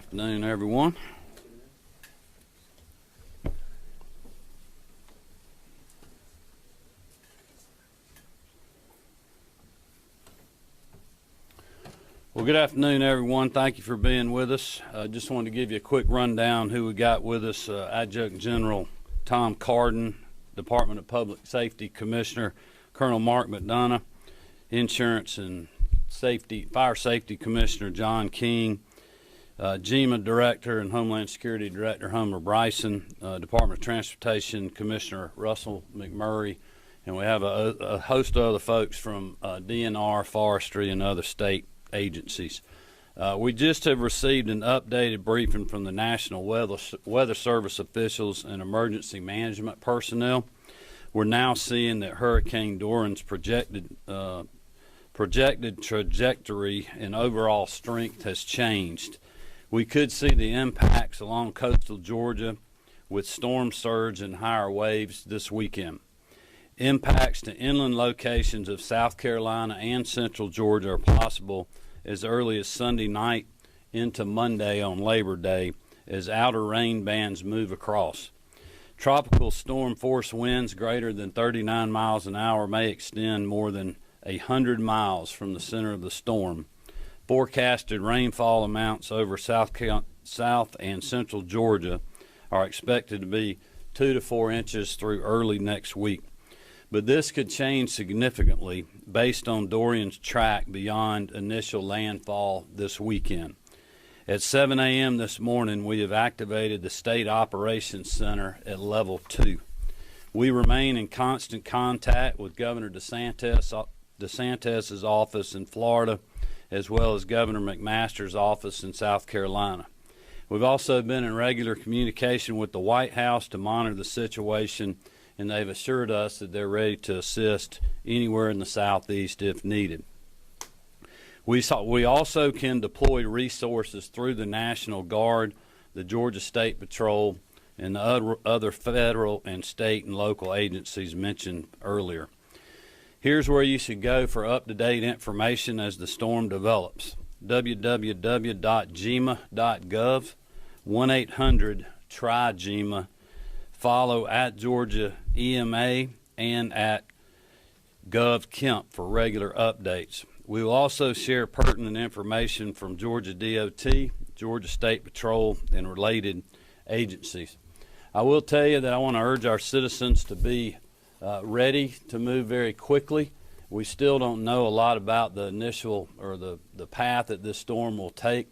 Afternoon, everyone. Well, good afternoon, everyone. Thank you for being with us. Just wanted to give you a quick rundown who we got with us. Adjutant General Tom Carden, Department of Public Safety Commissioner Colonel Mark McDonough, Insurance and Fire Safety Commissioner John King, GEMA Director and Homeland Security Director Homer Bryson, Department of Transportation Commissioner Russell McMurray, and we have a host of other folks from DNR, Forestry, and other state agencies. We just have received an updated briefing from the National Weather Service officials and emergency management personnel. We're now seeing that Hurricane Dorian's projected trajectory and overall strength has changed. We could see the impacts along coastal Georgia with storm surge and higher waves this weekend. Impacts to inland locations of South Carolina and central Georgia are possible as early as Sunday night into Monday on Labor Day as outer rain bands move across. Tropical storm force winds greater than 39 miles an hour may extend more than 100 miles from the center of the storm. Forecasted rainfall amounts over South and central Georgia are expected to be 2 to 4 inches through early next week. But this could change significantly based on Dorian's track beyond initial landfall this weekend. At 7 a.m. this morning, we have activated the State Operations Center at Level 2. We remain in constant contact with Governor DeSantis' office in Florida, as well as Governor McMaster's office in South Carolina. We've also been in regular communication with the White House to monitor the situation, and they've assured us that they're ready to assist anywhere in the Southeast if needed. We also can deploy resources through the National Guard, the Georgia State Patrol, and the other federal and state and local agencies mentioned earlier. Here's where you should go for up-to-date information as the storm develops. www.gema.gov, 1-800-TRI-GEMA. Follow at Georgia EMA and at Gov Kemp for regular updates. We will also share pertinent information from Georgia DOT, Georgia State Patrol, and related agencies. I will tell you that I want to urge our citizens to be ready to move very quickly. We still don't know a lot about the initial or the path that this storm will take.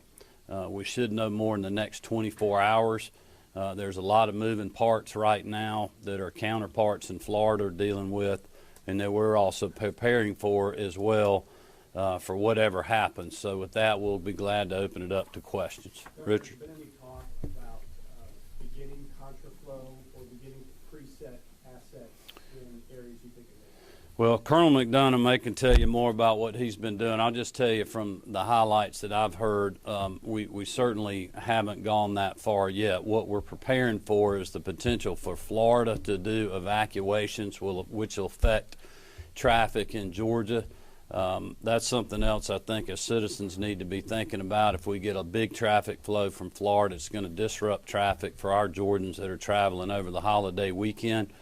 We should know more in the next 24 hours. There's a lot of moving parts right now that our counterparts in Florida are dealing with, and that we're also preparing for as well for whatever happens. So with that, we'll be glad to open it up to questions. Richard? Has there been any talk about beginning contraflow or beginning preset assets in areas you think of? Well, Colonel McDonough may can tell you more about what he's been doing. I'll just tell you from the highlights that I've heard, we certainly haven't gone that far yet. What we're preparing for is the potential for Florida to do evacuations, which will affect traffic in Georgia. That's something else I think as citizens need to be thinking about. If we get a big traffic flow from Florida, it's going to disrupt traffic for our Georgians that are traveling over the holiday weekend.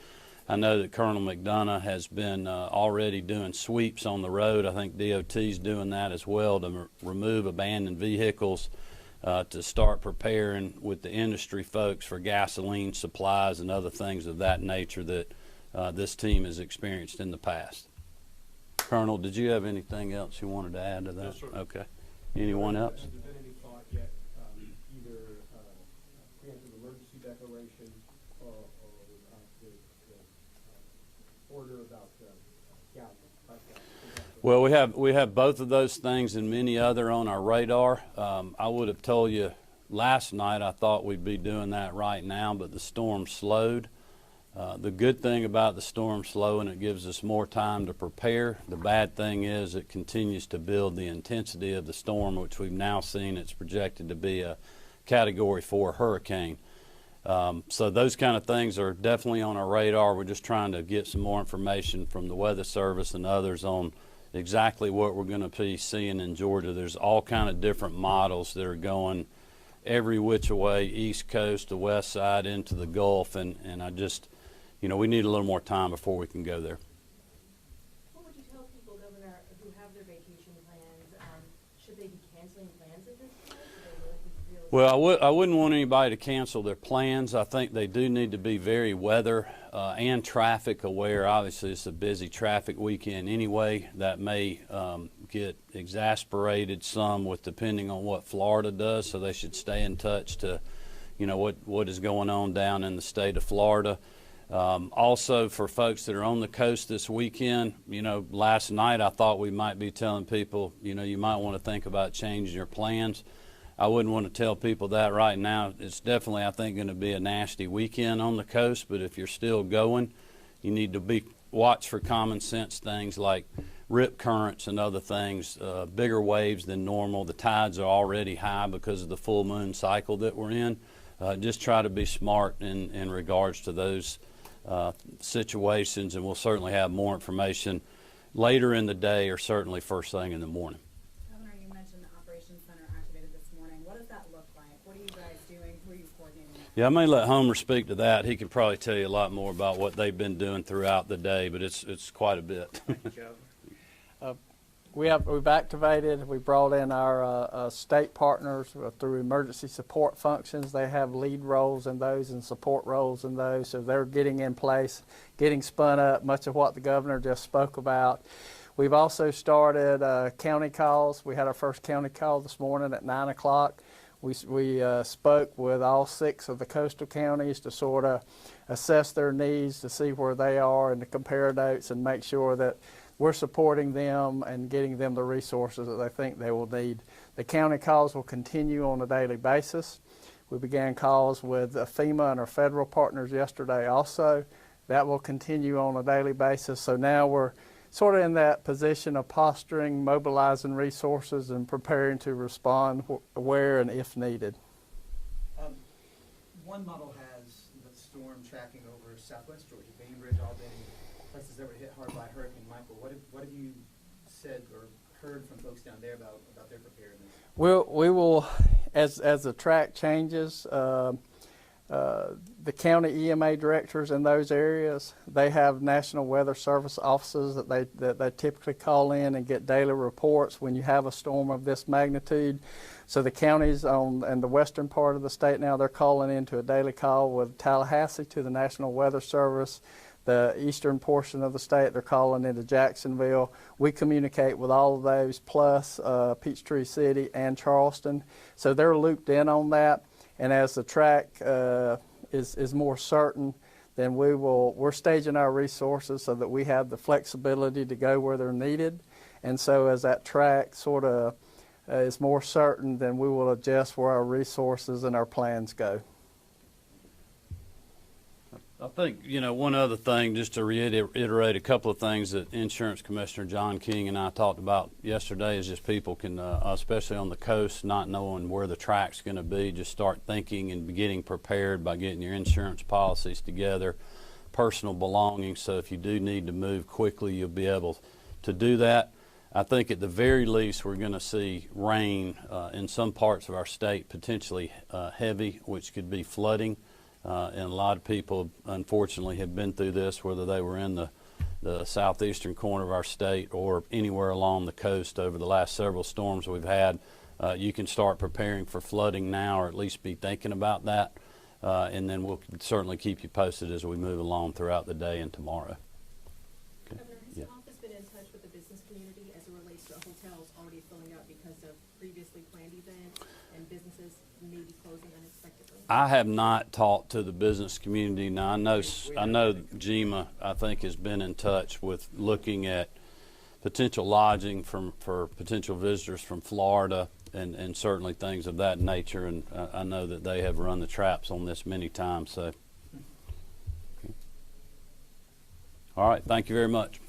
I know that Colonel McDonough has been already doing sweeps on the road. I think DOT's doing that as well to remove abandoned vehicles, to start preparing with the industry folks for gasoline supplies and other things of that nature that this team has experienced in the past. Colonel, did you have anything else you wanted to add to that? Yes, sir. Okay. Anyone else? Has there been any thought yet, either preemptive emergency declaration or the order about gas? Well, we have both of those things and many other on our radar. I would have told you last night I thought we'd be doing that right now, but the storm slowed. The good thing about the storm slowing, it gives us more time to prepare. The bad thing is it continues to build the intensity of the storm, which we've now seen it's projected to be a Category 4 hurricane. So those kind of things are definitely on our radar. We're just trying to get some more information from the Weather Service and others on exactly what we're going to be seeing in Georgia. There's all kind of different models that are going every which way, East Coast, the West Side, into the Gulf, and I just, we need a little more time before we can go there. What would you tell people, Governor, who have their vacation plans? Should they be canceling plans at this point? Well, I wouldn't want anybody to cancel their plans. I think they do need to be very weather and traffic aware. Obviously, it's a busy traffic weekend anyway. That may get exasperated some with depending on what Florida does, so they should stay in touch to, what is going on down in the state of Florida. Also, for folks that are on the coast this weekend, last night I thought we might be telling people, you might want to think about changing your plans. I wouldn't want to tell people that right now. It's definitely, I think, going to be a nasty weekend on the coast, but if you're still going, you need to watch for common sense things like rip currents and other things, bigger waves than normal. The tides are already high because of the full moon cycle that we're in. Just try to be smart in regards to those situations, and we'll certainly have more information later in the day or certainly first thing in the morning. Governor, you mentioned the Operations Center activated this morning. What does that look like? What are you guys doing? Who are you coordinating with? Yeah, I may let Homer speak to that. He can probably tell you a lot more about what they've been doing throughout the day, but it's quite a bit. Thank you, Joe. We've activated. We brought in our state partners through emergency support functions. They have lead roles in those and support roles in those, so they're getting in place, getting spun up. Much of what the governor just spoke about. We've also started county calls. We had our first county call this morning at 9 o'clock. We spoke with all 6 of the coastal counties to sort of assess their needs, to see where they are, and to compare notes and make sure that we're supporting them and getting them the resources that they think they will need. The county calls will continue on a daily basis. We began calls with FEMA and our federal partners yesterday also. That will continue on a daily basis. So now we're sort of in that position of posturing, mobilizing resources, and preparing to respond where and if needed. One model has the storm tracking over Southwest Georgia, Bainbridge, Albany, places that were hit hard by Hurricane Michael. What have you said or heard from folks down there about their preparedness? We will, as the track changes, the county EMA directors in those areas, they have National Weather Service offices that they typically call in and get daily reports when you have a storm of this magnitude. So the counties in the western part of the state now, they're calling into a daily call with Tallahassee to the National Weather Service. The eastern portion of the state, they're calling into Jacksonville. We communicate with all of those, plus Peachtree City and Charleston. So they're looped in on that. And as the track is more certain, then we're staging our resources so that we have the flexibility to go where they're needed. And so as that track sort of is more certain, then we will adjust where our resources and our plans go. I think, one other thing, just to reiterate a couple of things that Insurance Commissioner John King and I talked about yesterday, is just people can, especially on the coast, not knowing where the track's going to be, just start thinking and getting prepared by getting your insurance policies together, personal belongings, so if you do need to move quickly, you'll be able to do that. I think at the very least we're going to see rain in some parts of our state, potentially heavy, which could be flooding. And a lot of people, unfortunately, have been through this, whether they were in the southeastern corner of our state or anywhere along the coast over the last several storms we've had. You can start preparing for flooding now, or at least be thinking about that. And then we'll certainly keep you posted as we move along throughout the day and tomorrow. Okay. Governor, has the office been in touch with the business community as it relates to hotels already filling up because of previously planned events and businesses maybe closing unexpectedly? I have not talked to the business community. Now, I know GEMA, I think, has been in touch with looking at potential lodging for potential visitors from Florida and certainly things of that nature. And I know that they have run the traps on this many times. So, okay. All right. Thank you very much.